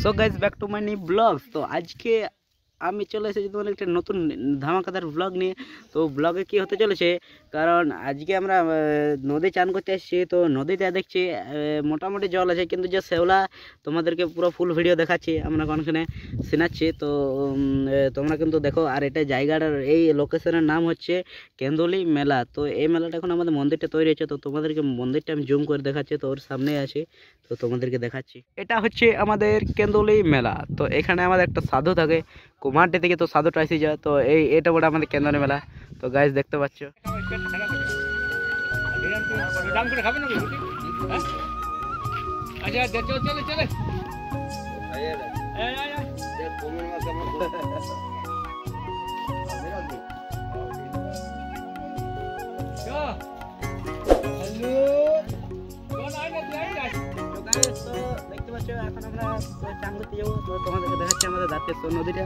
So guys back to my new vlogs. তো আজকে আমি চলে এসেছি তোমার একটা নতুন ধামাকাদার ব্লগ নিয়ে। তো ব্লগে কি হতে চলেছে, কারণ আজকে আমরা নদী চান করতে এসেছি। তো নদীতে দেখছি মোটামুটি জল আছে, কিন্তু যে শ্যাওলা তোমাদেরকে পুরো ফুল ভিডিও দেখাচ্ছি, আমরা কোনখানে শোনাচ্ছি। তো তোমরা কিন্তু দেখো। আর এটা জায়গাটার এই লোকেশনের নাম হচ্ছে কেন্দুলি মেলা। তো এই মেলাটা এখন আমাদের মন্দিরটা তৈরি হচ্ছে। তো তোমাদেরকে মন্দিরটা আমি জুম করে দেখাচ্ছি, তো ওর সামনে আছি, তো তোমাদেরকে দেখাচ্ছি। এটা হচ্ছে আমাদের কেন্দুলি মেলা। তো এখানে আমাদের একটা সাধু থাকে কুমারটি থেকে, তো সাধুটা এসে যায়। তো এটা বলে আমাদের কেন্দুলি মেলা। তো গাইজ দেখতে পাচ্ছ। দেখতে পাচ্ছ এখন আমরা চান করতে যাবো। তো তোমাদেরকে দেখাচ্ছি আমাদের দাঁতেশ্বর নদীটা।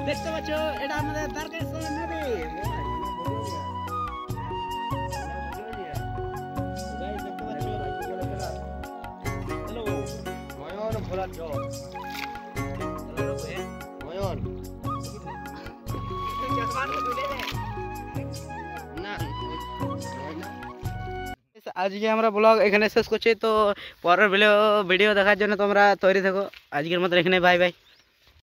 দেখতে পাচ্ছ এটা আমাদের দ্বারকেশ্বর নদী। আজকে আমরা ব্লগ এখানে শেষ করছি। তো পরের ভিডিও দেখার জন্য তোমরা তৈরি থাকো। আজকের মতো এখানে বাই বাই।